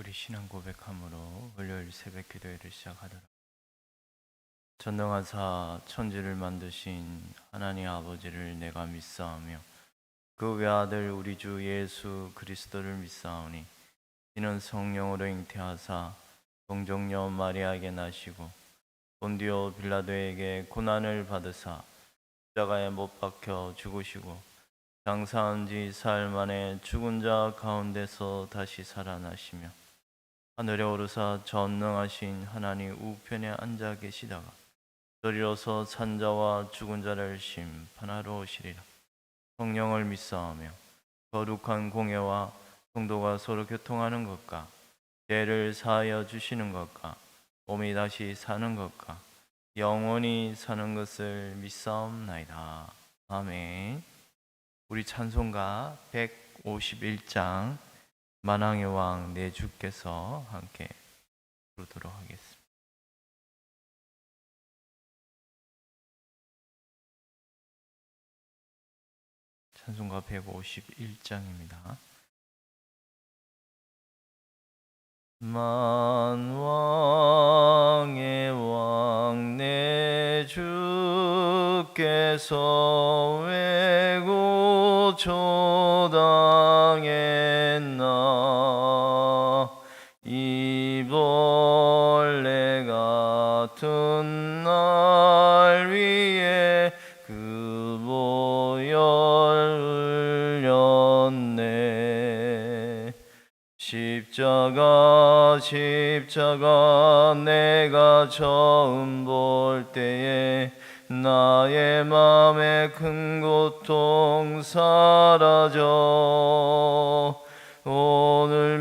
우리 신앙 고백함으로 월요일 새벽 기도회를 시작하도록. 전능하사 천지를 만드신 하나님 아버지를 내가 믿사오며 그 외아들 우리 주 예수 그리스도를 믿사오니 이는 성령으로 잉태하사 동정녀 마리아에게 나시고 본디오 빌라도에게 고난을 받으사 십자가에 못 박혀 죽으시고 장사한 지 사흘 만에 죽은 자 가운데서 다시 살아나시며 하늘에 오르사 전능하신 하나님 우편에 앉아 계시다가 저리로서 산자와 죽은 자를 심판하러 오시리라. 성령을 믿사오며 거룩한 공예와 성도가 서로 교통하는 것과 죄를 사하여 주시는 것과 몸이 다시 사는 것과 영원히 사는 것을 믿사옵나이다. 아멘. 우리 찬송가 151장 만왕의 왕 내 주께서 함께 부르도록 하겠습니다. 찬송가 151장입니다. 만왕의 왕 내 주께서 외고 조당했나 이 벌레 같은 날 위에 그 보혈 흘렸네. 십자가 내가 처음 볼 때에 나의 맘에 큰 고통 사라져 오늘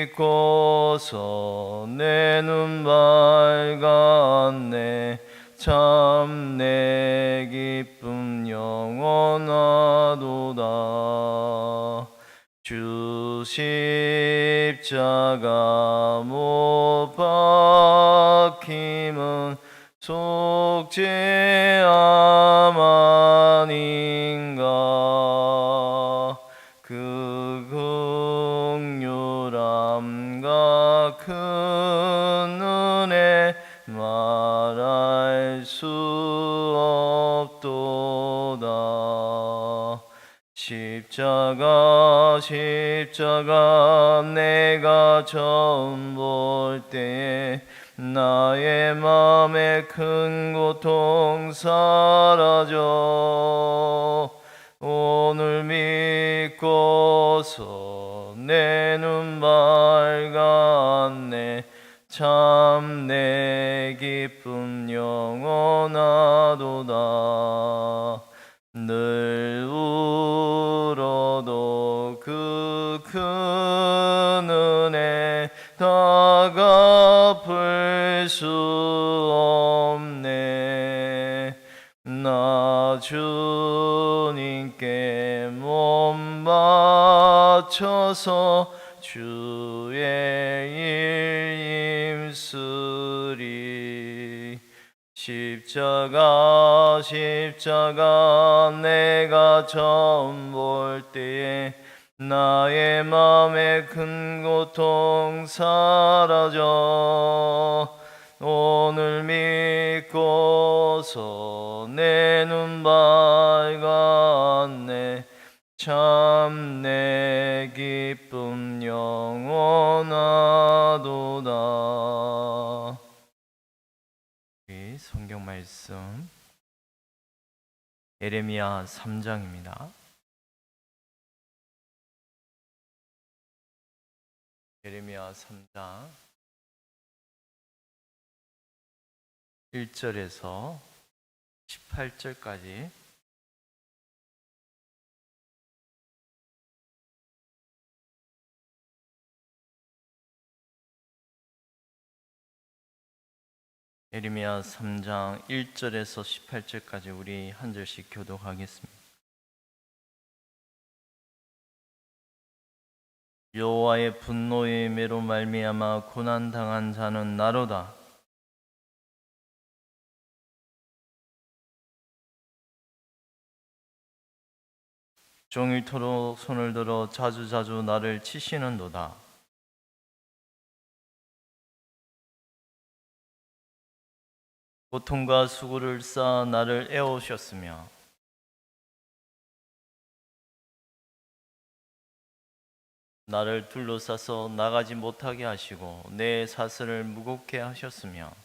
믿고서 내 눈 밝았네. 참 내 기쁨 영원하도다. 주 십자가 못 박힘은 속죄함 아닌가. 그 긍휼함과 큰 은혜 말할 수 없도다. 십자가 내가 처음 볼 때에 나의 맘에 큰 고통 사라져 오늘 믿고서 내 눈 밝았네. 참 내 기쁨 영원하도다. 늘 울어도 그 큰 은혜 다 갚을 수 없네. 나 주님께 몸 바쳐서 주의 일 힘쓰리. 십자가 내가 처음 볼 때에 나의 맘에 큰 고통 사라져 오늘 믿고서 내 눈 밝았네. 참 내 기쁨 영원하도다. 성경 말씀 예레미야 3장입니다. 예레미야 3장 1절에서 18절까지 예레미야 3장 1절에서 18절까지 우리 한 절씩 교독하겠습니다. 여호와의 분노의 매로 말미암아 고난 당한 자는 나로다. 종일토록 손을 들어 자주자주 나를 치시는도다. 고통과 수고를 쌓아 나를 애워오셨으며 나를 둘러싸서 나가지 못하게 하시고 내 사슬을 무겁게 하셨으며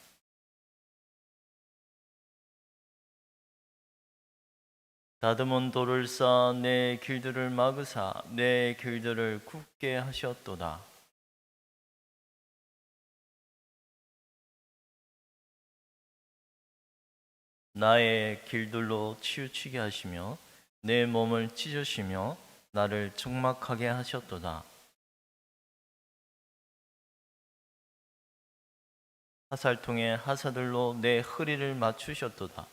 다듬은 돌을 쌓아 내 길들을 막으사 내 길들을 굽게 하셨도다. 나의 길들로 치우치게 하시며 내 몸을 찢으시며 나를 적막하게 하셨도다. 하살통에 하사들로 내 허리를 맞추셨도다.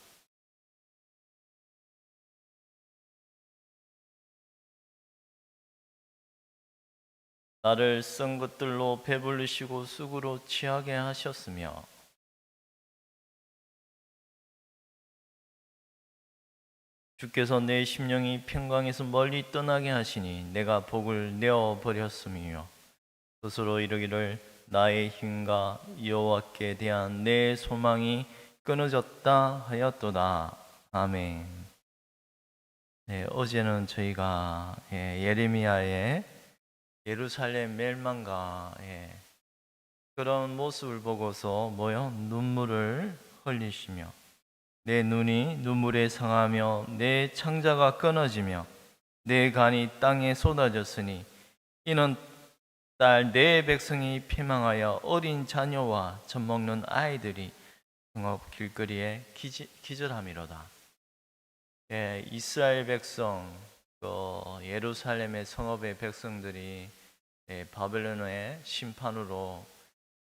나를 쓴 것들로 배불리시고 쑥으로 취하게 하셨으며 주께서 내 심령이 평강에서 멀리 떠나게 하시니 내가 복을 내어 버렸음이요 스스로 이르기를 나의 힘과 여호와께 대한 내 소망이 끊어졌다 하였도다. 아멘. 네, 어제는 저희가 예레미야의 예루살렘 멸망과 그런 모습을 보고서 눈물을 흘리시며 내 눈이 눈물에 상하며 내 창자가 끊어지며 내 간이 땅에 쏟아졌으니 이는 딸 내 백성이 피망하여 어린 자녀와 젖먹는 아이들이 성읍 길거리에 기절함이로다. 이스라엘 백성, 예루살렘의 성읍의 백성들이 바벨론의 심판으로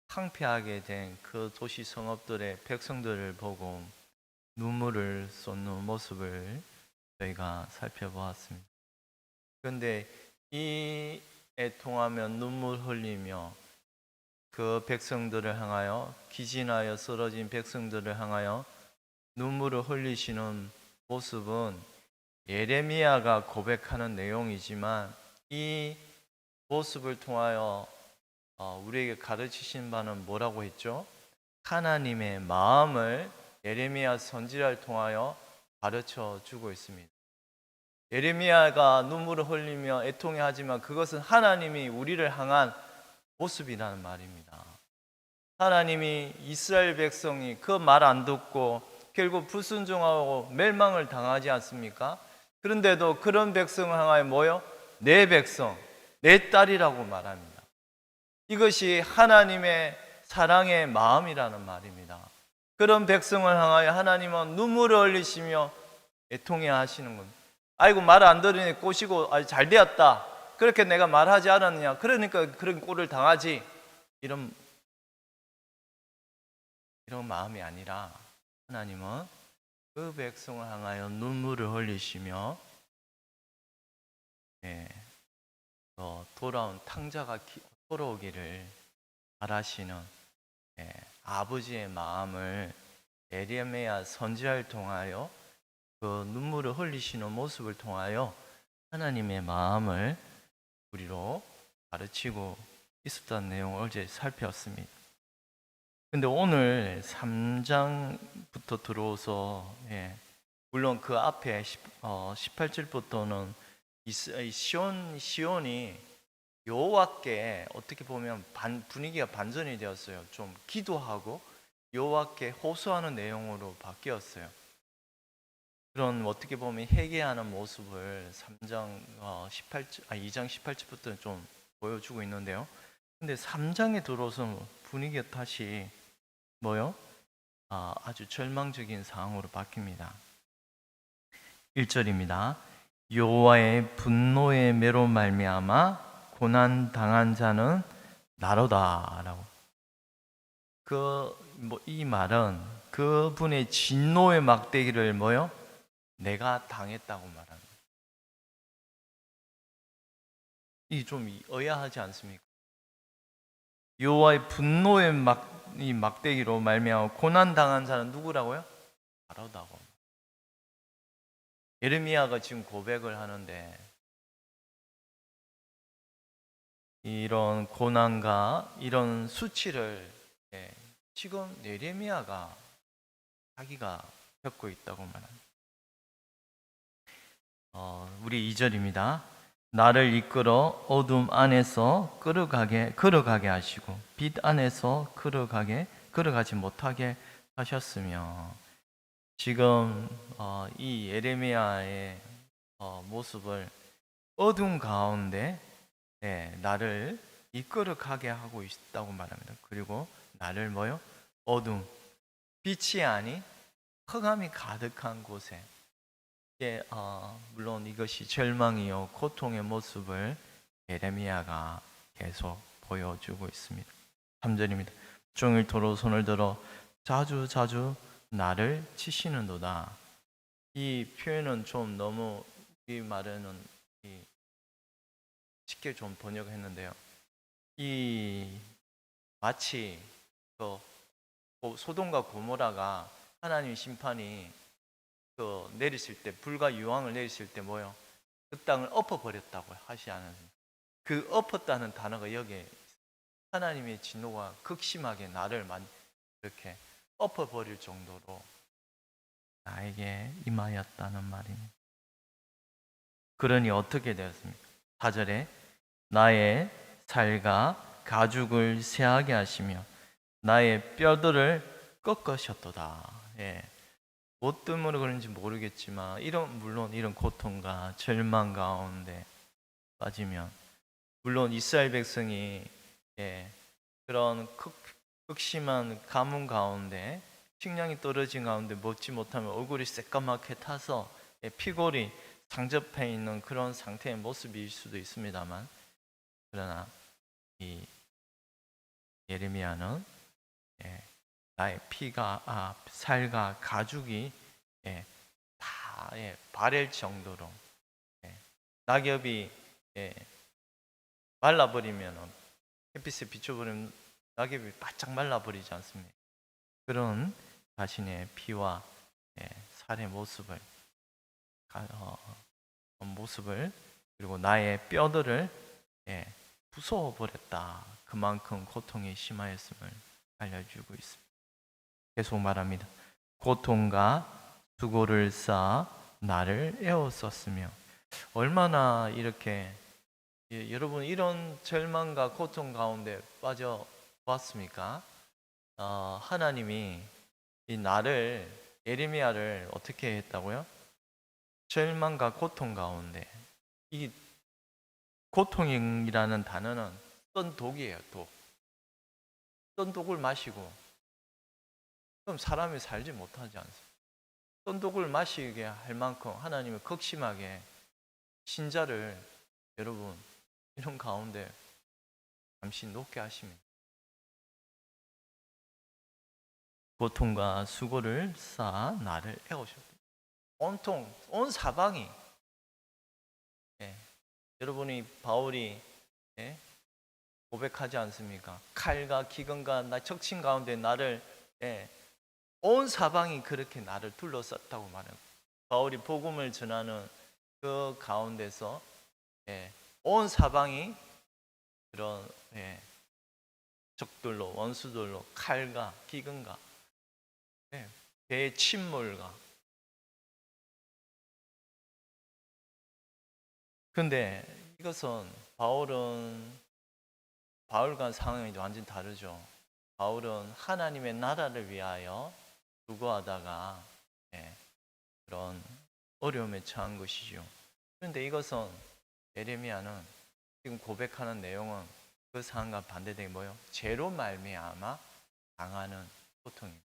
황폐하게 된 그 도시 성읍들의 백성들을 보고 눈물을 쏟는 모습을 저희가 살펴보았습니다. 그런데 이 애통하며 눈물 흘리며 그 백성들을 향하여 기진하여 쓰러진 백성들을 향하여 눈물을 흘리시는 모습은 예레미야가 고백하는 내용이지만 이 모습을 통하여 우리에게 가르치신 바는 뭐라고 했죠? 하나님의 마음을 예레미야 선지자를 통하여 가르쳐 주고 있습니다. 예레미야가 눈물을 흘리며 애통해하지만 그것은 하나님이 우리를 향한 모습이라는 말입니다. 하나님이 이스라엘 백성이 그 말 안 듣고 결국 불순종하고 멸망을 당하지 않습니까? 그런데도 그런 백성을 향하여 내 백성, 내 딸이라고 말합니다. 이것이 하나님의 사랑의 마음이라는 말입니다. 그런 백성을 향하여 하나님은 눈물을 흘리시며 애통해 하시는 겁니다. 아이고 말 안 들으니 꼬시고 잘 되었다. 그렇게 내가 말하지 않았느냐. 그러니까 그런 꼴을 당하지. 이런 마음이 아니라 하나님은 그 백성을 향하여 눈물을 흘리시며 돌아온 탕자가 돌아오기를 바라시는 아버지의 마음을 예레미야 선지자를 통하여 그 눈물을 흘리시는 모습을 통하여 하나님의 마음을 우리로 가르치고 있었다는 내용을 어제 살펴봤습니다. 근데 오늘 3장부터 들어오서 물론 그 앞에 18절부터는 시온이 여호와께 어떻게 보면 분위기가 반전이 되었어요. 좀 기도하고 여호와께 호소하는 내용으로 바뀌었어요. 그런 어떻게 보면 회개하는 모습을 2장 18절부터 좀 보여주고 있는데요. 근데 3장에 들어서 분위기가 다시 아주 절망적인 상황으로 바뀝니다. 1절입니다. 여호와의 분노의 매로 말미암아 고난 당한 자는 나로다라고. 이 말은 그분의 진노의 막대기를 내가 당했다고 말합니다. 이 좀 의아하지 않습니까? 여호와의 분노의 막대기로 말미암아 고난 당한 자는 누구라고요? 나로다고. 예레미야가 지금 고백을 하는데 이런 고난과 이런 수치를 지금 예레미야가 자기가 겪고 있다고 말합니다. 우리 2절입니다. 나를 이끌어 어둠 안에서 걸어가게 하시고 빛 안에서 걸어가지 못하게 하셨으며. 지금 이 예레미야의 모습을 어둠 가운데 나를 이끌어가게 하고 있다고 말합니다. 그리고 나를 어둠, 빛이 아닌 흑암이 가득한 곳에, 물론 이것이 절망이요 고통의 모습을 예레미야가 계속 보여주고 있습니다. 3절입니다. 종일토록 손을 들어 자주 나를 치시는도다. 이 표현은 좀 너무, 이 말에는 쉽게 좀 번역했는데요. 이 마치 소돔과 고모라가 하나님 심판이 내리실 때, 불과 유황을 내리실 때 그 땅을 엎어버렸다고 하지 않았습니까? 그 엎었다는 단어가 여기에 하나님의 진노가 극심하게 나를 이렇게 엎어버릴 정도로 나에게 임하였다는 말입니다. 그러니 어떻게 되었습니까? 4절에 나의 살과 가죽을 쇠하게 하시며 나의 뼈들을 꺾으셨도다. 뭐 때문에 그런지 모르겠지만 물론 이런 고통과 절망 가운데 빠지면, 물론 이스라엘 백성이 그런 극심한 가뭄 가운데, 식량이 떨어진 가운데 먹지 못하면 얼굴이 새까맣게 타서 피골이 상접해 있는 그런 상태의 모습일 수도 있습니다만, 그러나 이 예레미야는 나의 살과 가죽이 다 바랄 정도로, 낙엽이 말라버리면, 햇빛에 비춰버리면 낙엽이 바짝 말라버리지 않습니까? 그런 자신의 피와 살의 모습을 그리고 나의 뼈들을 부숴버렸다. 그만큼 고통이 심하였음을 알려주고 있습니다. 계속 말합니다. 고통과 수고를 쌓아 나를 애웠었으며. 얼마나 이렇게 여러분 이런 절망과 고통 가운데 빠져 보았습니까? 하나님이 이 예레미야를 어떻게 했다고요? 절망과 고통 가운데, 이 고통이라는 단어는 떤 독이에요. 떤 독을 마시고 그럼 사람이 살지 못하지 않습니까? 떤 독을 마시게 할 만큼 하나님은 극심하게 신자를, 여러분 이런 가운데 잠시 놓게 하십니다. 고통과 수고를 쌓아 나를 애우셨다. 온통 온 사방이, 여러분이 바울이 고백하지 않습니까? 칼과 기근과 적신 가운데 나를, 온 사방이 그렇게 나를 둘러쌌다고 말해요. 바울이 복음을 전하는 그 가운데서 온 사방이 그런 적들로, 원수들로, 칼과 기근과 배의 침몰과. 근데 이것은 바울과 상황이 완전히 다르죠. 바울은 하나님의 나라를 위하여 수고하다가 그런 어려움에 처한 것이죠. 그런데 이것은 예레미야는 지금 고백하는 내용은 그 상황과 반대되게 죄로 말미암아 당하는 고통입니다.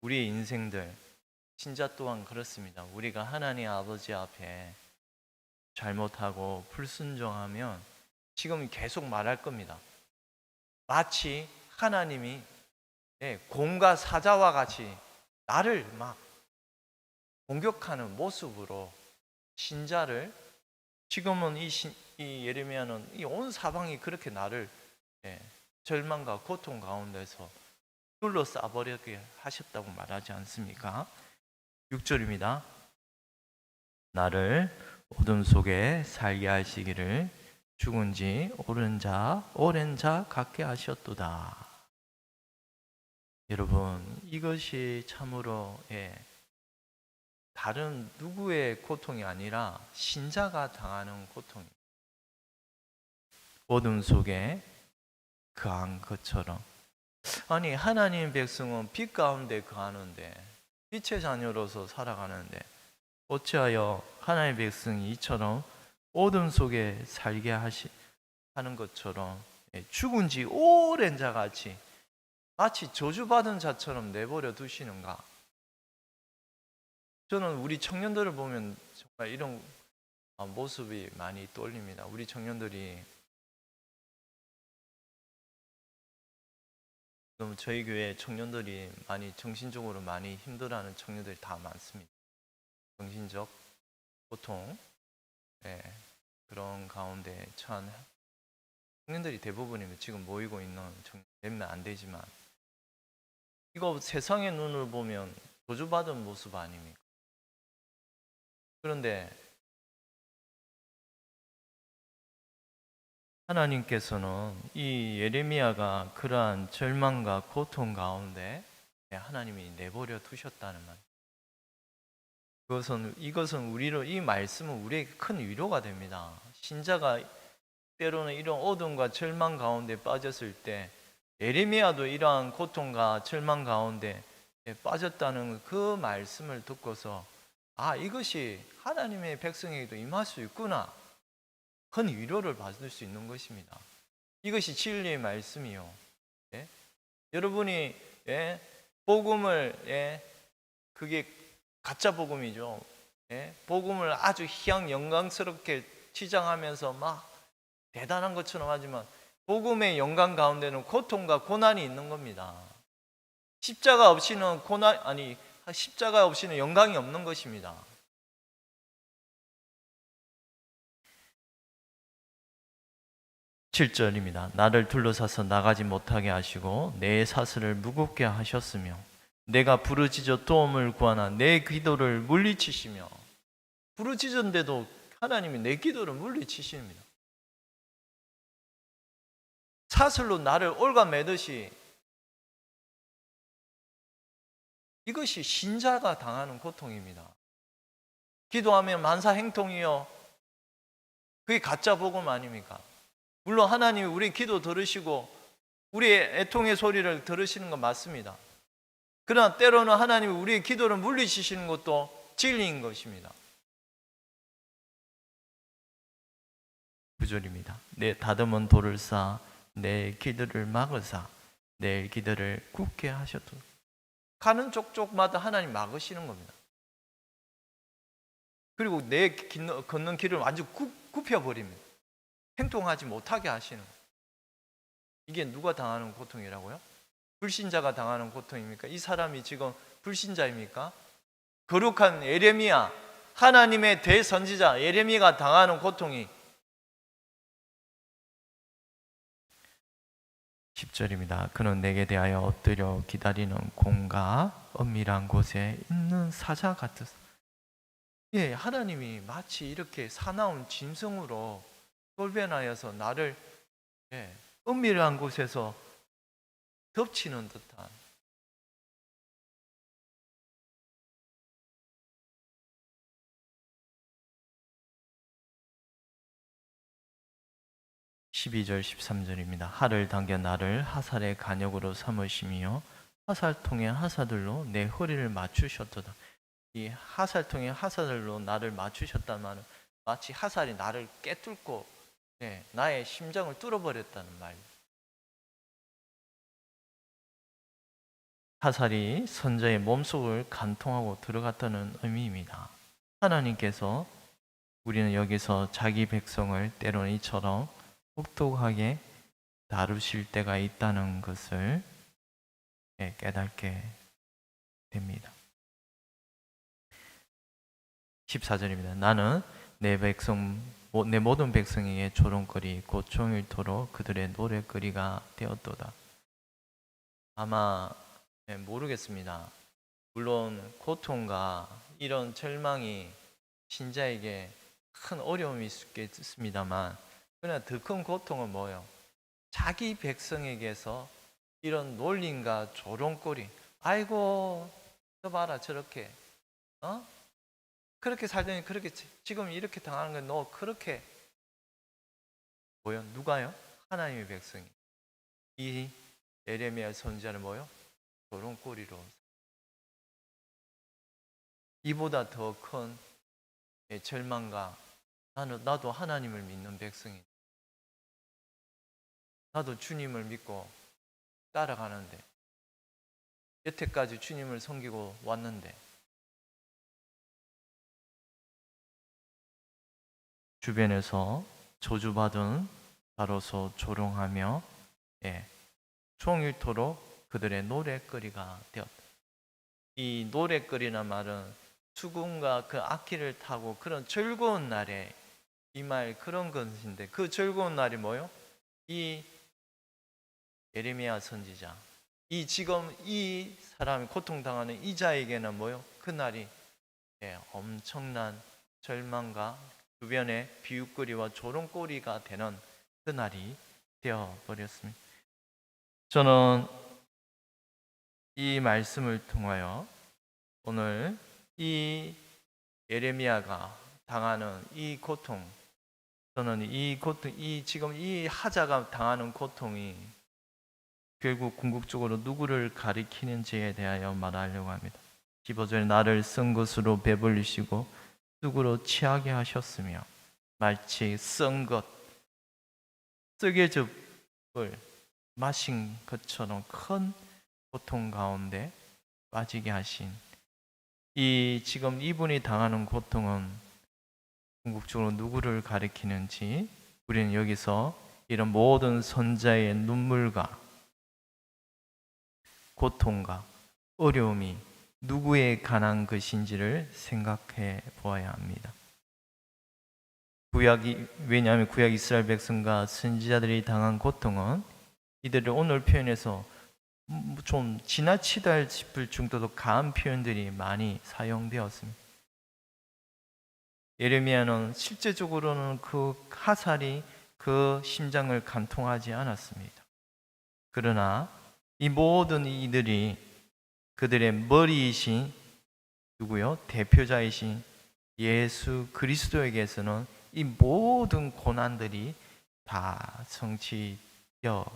우리의 인생들, 신자 또한 그렇습니다. 우리가 하나님 아버지 앞에 잘못하고 불순종하면 지금 계속 말할 겁니다. 마치 하나님이 공과 사자와 같이 나를 막 공격하는 모습으로 신자를, 지금은 이 예레미야는 이 온 사방이 그렇게 나를 절망과 고통 가운데서 둘러싸버리게 하셨다고 말하지 않습니까? 6절입니다. 나를 어둠 속에 살게 하시기를 죽은 지 오랜 자 같게 하셨도다. 여러분, 이것이 참으로 다른 누구의 고통이 아니라 신자가 당하는 고통이에요. 어둠 속에 거한 것처럼. 아니, 하나님 백성은 빛 가운데 거하는데, 빛의 자녀로서 살아가는데 어찌하여 하나님의 백성이 이처럼 어둠 속에 살게 하는 것처럼 죽은 지 오랜 자같이 마치 저주받은 자처럼 내버려 두시는가? 저는 우리 청년들을 보면 정말 이런 모습이 많이 떠올립니다. 우리 청년들이 저희 교회 청년들이 많이 정신적으로 많이 힘들어하는 청년들이 다 많습니다. 정신적 고통, 그런 가운데 처한 청년들이 대부분이면 지금 모이고 있는 몇몇 안 되지만, 이거 세상의 눈을 보면 저주받은 모습 아닙니까? 그런데 하나님께서는 이 예레미야가 그러한 절망과 고통 가운데 하나님이 내버려 두셨다는 말. 이것은 이 말씀은 우리에게 큰 위로가 됩니다. 신자가 때로는 이런 어둠과 절망 가운데 빠졌을 때, 예레미야도 이러한 고통과 절망 가운데 빠졌다는 그 말씀을 듣고서 이것이 하나님의 백성에게도 임할 수 있구나, 큰 위로를 받을 수 있는 것입니다. 이것이 진리의 말씀이요. 여러분이 복음을 그게 가짜 복음이죠. 복음을 아주 영광스럽게 치장하면서 막 대단한 것처럼 하지만 복음의 영광 가운데는 고통과 고난이 있는 겁니다. 십자가 없이는 십자가 없이는 영광이 없는 것입니다. 7절입니다. 나를 둘러싸서 나가지 못하게 하시고 내 사슬을 무겁게 하셨으며 내가 부르짖어 도움을 구하나 내 기도를 물리치시며. 부르짖었는데도 하나님이 내 기도를 물리치십니다. 사슬로 나를 올가매듯이. 이것이 신자가 당하는 고통입니다. 기도하면 만사행통이요, 그게 가짜 복음 아닙니까? 물론 하나님이 우리 기도 들으시고 우리의 애통의 소리를 들으시는 건 맞습니다. 그러나 때로는 하나님이 우리의 기도를 물리치시는 것도 진리인 것입니다. 9절입니다. 내 다듬은 돌을 쌓아 내 기도를 막으사 내 기도를 굳게 하셔도. 가는 족족마다 하나님 막으시는 겁니다. 그리고 내 걷는 길을 완전 굽혀버립니다. 행동하지 못하게 하시는 거예요. 이게 누가 당하는 고통이라고요? 불신자가 당하는 고통입니까? 이 사람이 지금 불신자입니까? 거룩한 예레미야, 하나님의 대선지자 예레미야가 당하는 고통이 10절입니다. 그는 내게 대하여 엎드려 기다리는 곰과 엄밀한 곳에 있는 사자 같으사. 하나님이 마치 이렇게 사나운 짐승으로 돌변하여서 나를 은밀한 곳에서 덮치는 듯한. (12절) (13절입니다) 하를 당겨 나를 하살의 간역으로 삼으시며 하살통의 하사들로 내 허리를 맞추셨도다. 이 하살통의 하사들로 나를 맞추셨다는 말은 마치 하살이 나를 깨뚫고 나의 심장을 뚫어버렸다는 말. 하살이 선자의 몸속을 간통하고 들어갔다는 의미입니다. 하나님께서 우리는 여기서 자기 백성을 때로는 이처럼 혹독하게 다루실 때가 있다는 것을 깨닫게 됩니다. 14절입니다. 나는 내 모든 백성에게 조롱거리 곧 종일토록 그들의 노랫거리가 되었도다. 아마 모르겠습니다. 물론 고통과 이런 절망이 신자에게 큰 어려움이 있겠습니다만, 그러나 더 큰 고통은 뭐예요? 자기 백성에게서 이런 놀림과 조롱거리. 아이고, 너 봐라, 저렇게. 그렇게 살더니 그렇게 지금 이렇게 당하는 건 너 그렇게 뭐요? 누가요? 하나님의 백성이. 이 예레미야 선지자는 뭐요? 조롱거리로. 이보다 더 큰 절망과 나도 하나님을 믿는 백성이. 나도 주님을 믿고 따라가는데 여태까지 주님을 섬기고 왔는데 주변에서 저주받은 자로서 조롱하며 종일토록 그들의 노랫거리가 되었다. 이 노랫거리란 말은 수금과 그 악기를 타고 그런 즐거운 날에 이 말 그런 것인데 그 즐거운 날이 뭐요? 이 예레미야 선지자 지금 이 사람이 고통당하는 이 자에게는 뭐요? 그 날이 엄청난 절망과 주변의 비웃거리와 조롱거리가 되는 그 날이 되어버렸습니다. 저는 이 말씀을 통하여 오늘 이 예레미야가 당하는 이 고통, 저는 이 고통, 지금 이 하자가 당하는 고통이 결국 궁극적으로 누구를 가리키는지에 대하여 말하려고 합니다. 15절에 나를 쓴 것으로 배불리시고 쑥으로 취하게 하셨으며 마치 쓴 것, 썩여즙을 마신 것처럼 큰 고통 가운데 빠지게 하신 지금 이분이 당하는 고통은 궁극적으로 누구를 가리키는지 우리는 여기서 이런 모든 선자의 눈물과 고통과 어려움이 누구에 관한 것인지를 생각해 보아야 합니다. 왜냐하면 구약 이스라엘 백성과 선지자들이 당한 고통은 이들을 오늘 표현해서 좀 지나치다 싶을 정도로 강한 표현들이 많이 사용되었습니다. 예레미야는 실제적으로는 그 화살이 그 심장을 관통하지 않았습니다. 그러나 이 모든 이들이 그들의 머리이신 누구요? 대표자이신 예수 그리스도에게서는 이 모든 고난들이 다 성취되었습니다.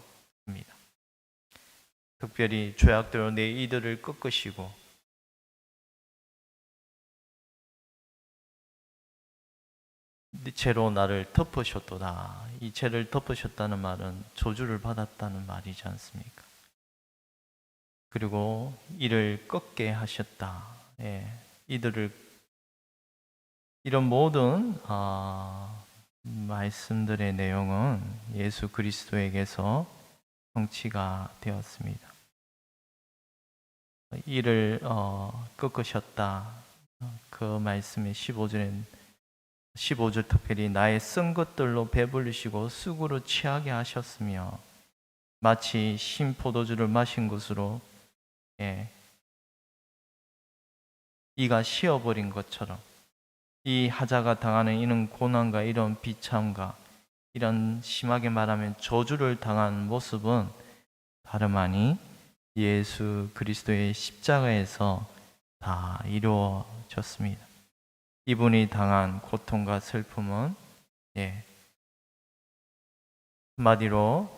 특별히 죄악대로 내 이들을 꺾으시고 죄로 나를 덮으셨도다. 이 죄를 덮으셨다는 말은 저주를 받았다는 말이지 않습니까? 그리고 이를 꺾게 하셨다. 이들을 이런 모든 말씀들의 내용은 예수 그리스도에게서 성취가 되었습니다. 이를 꺾으셨다. 그 말씀의 15절 특별히 나의 쓴 것들로 배불리시고 쑥으로 취하게 하셨으며 마치 신 포도주를 마신 것으로 이가 쉬어버린 것처럼 이 하자가 당하는 이런 고난과 이런 비참과 이런 심하게 말하면 저주를 당한 모습은 다름 아니 예수 그리스도의 십자가에서 다 이루어졌습니다. 이분이 당한 고통과 슬픔은 한마디로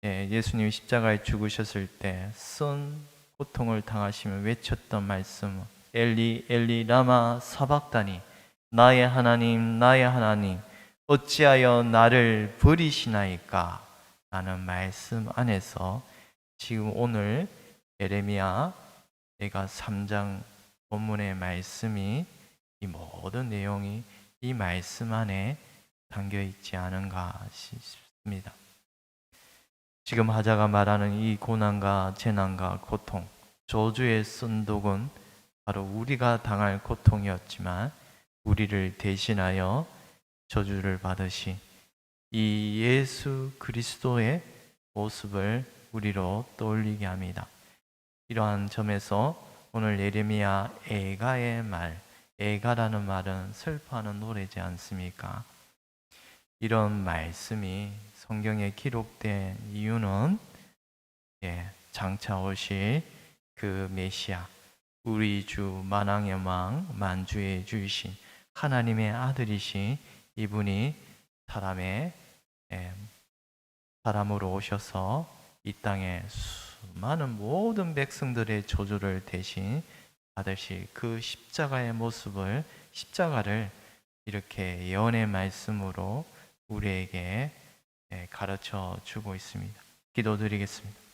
예수님이 십자가에 죽으셨을 때 쓴 고통을 당하시며 외쳤던 말씀 엘리 엘리 라마 사박다니 나의 하나님 나의 하나님 어찌하여 나를 버리시나이까 라는 말씀 안에서 지금 오늘 예레미야 내가 3장 본문의 말씀이 이 모든 내용이 이 말씀 안에 담겨 있지 않은가 싶습니다. 지금 하자가 말하는 이 고난과 재난과 고통, 저주의 쓴독은 바로 우리가 당할 고통이었지만 우리를 대신하여 저주를 받으신 이 예수 그리스도의 모습을 우리로 떠올리게 합니다. 이러한 점에서 오늘 예레미야 애가의 말, 애가라는 말은 슬퍼하는 노래지 않습니까? 이런 말씀이 성경에 기록된 이유는 장차 오실 그 메시아, 우리 주 만왕의 왕 만주의 주이신 하나님의 아들이신 이분이 사람으로 오셔서 이 땅에 수많은 모든 백성들의 저주를 대신 받으실 그 십자가의 모습을, 십자가를 이렇게 예언의 말씀으로 우리에게 가르쳐 주고 있습니다. 기도드리겠습니다.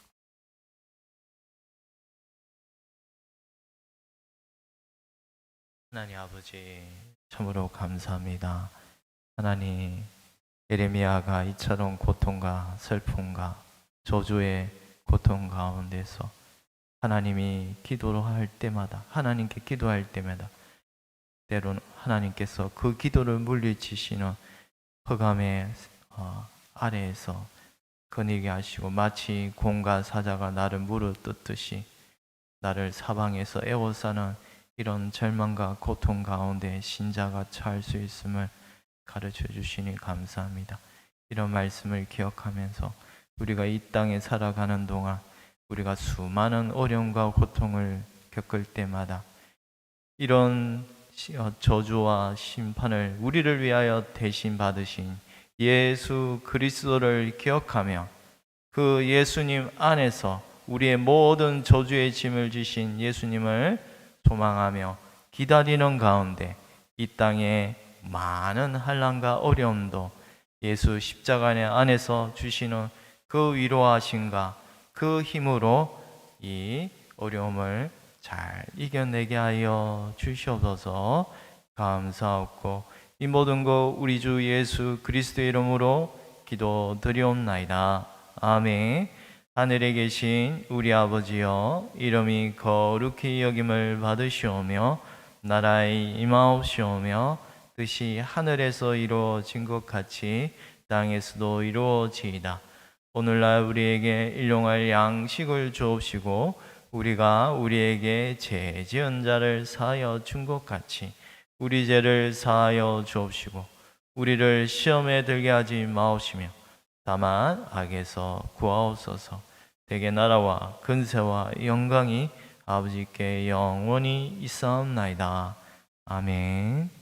하나님 아버지, 참으로 감사합니다. 하나님, 예레미야가 이처럼 고통과 슬픔과 저주의 고통 가운데서 하나님이 기도를 할 때마다, 하나님께 기도할 때마다 때로는 하나님께서 그 기도를 물리치시는 흑암의 아래에서 거니게 하시고, 마치 공과 사자가 나를 물어뜯듯이 나를 사방에서 애워싸는 이런 절망과 고통 가운데 신자가 처할 수 있음을 가르쳐 주시니 감사합니다. 이런 말씀을 기억하면서 우리가 이 땅에 살아가는 동안 우리가 수많은 어려움과 고통을 겪을 때마다 이런 저주와 심판을 우리를 위하여 대신 받으신 예수 그리스도를 기억하며 그 예수님 안에서 우리의 모든 저주의 짐을 지신 예수님을 소망하며 기다리는 가운데 이 땅에 많은 환난과 어려움도 예수 십자가 안에서 주시는 그 위로하심과 그 힘으로 이 어려움을 잘 이겨내게 하여 주시옵소서. 감사하고 이 모든 것 우리 주 예수 그리스도의 이름으로 기도드리옵나이다. 아멘. 하늘에 계신 우리 아버지여, 이름이 거룩히 여김을 받으시오며 나라의 임하옵시오며 뜻이 하늘에서 이루어진 것 같이 땅에서도 이루어지이다. 오늘날 우리에게 일용할 양식을 주옵시고 우리가 우리에게 죄 지은 자를 사하여 준 것 같이 우리 죄를 사하여 주옵시고 우리를 시험에 들게 하지 마옵시며 다만 악에서 구하옵소서. 대개 나라와 근세와 영광이 아버지께 영원히 있사옵나이다. 아멘.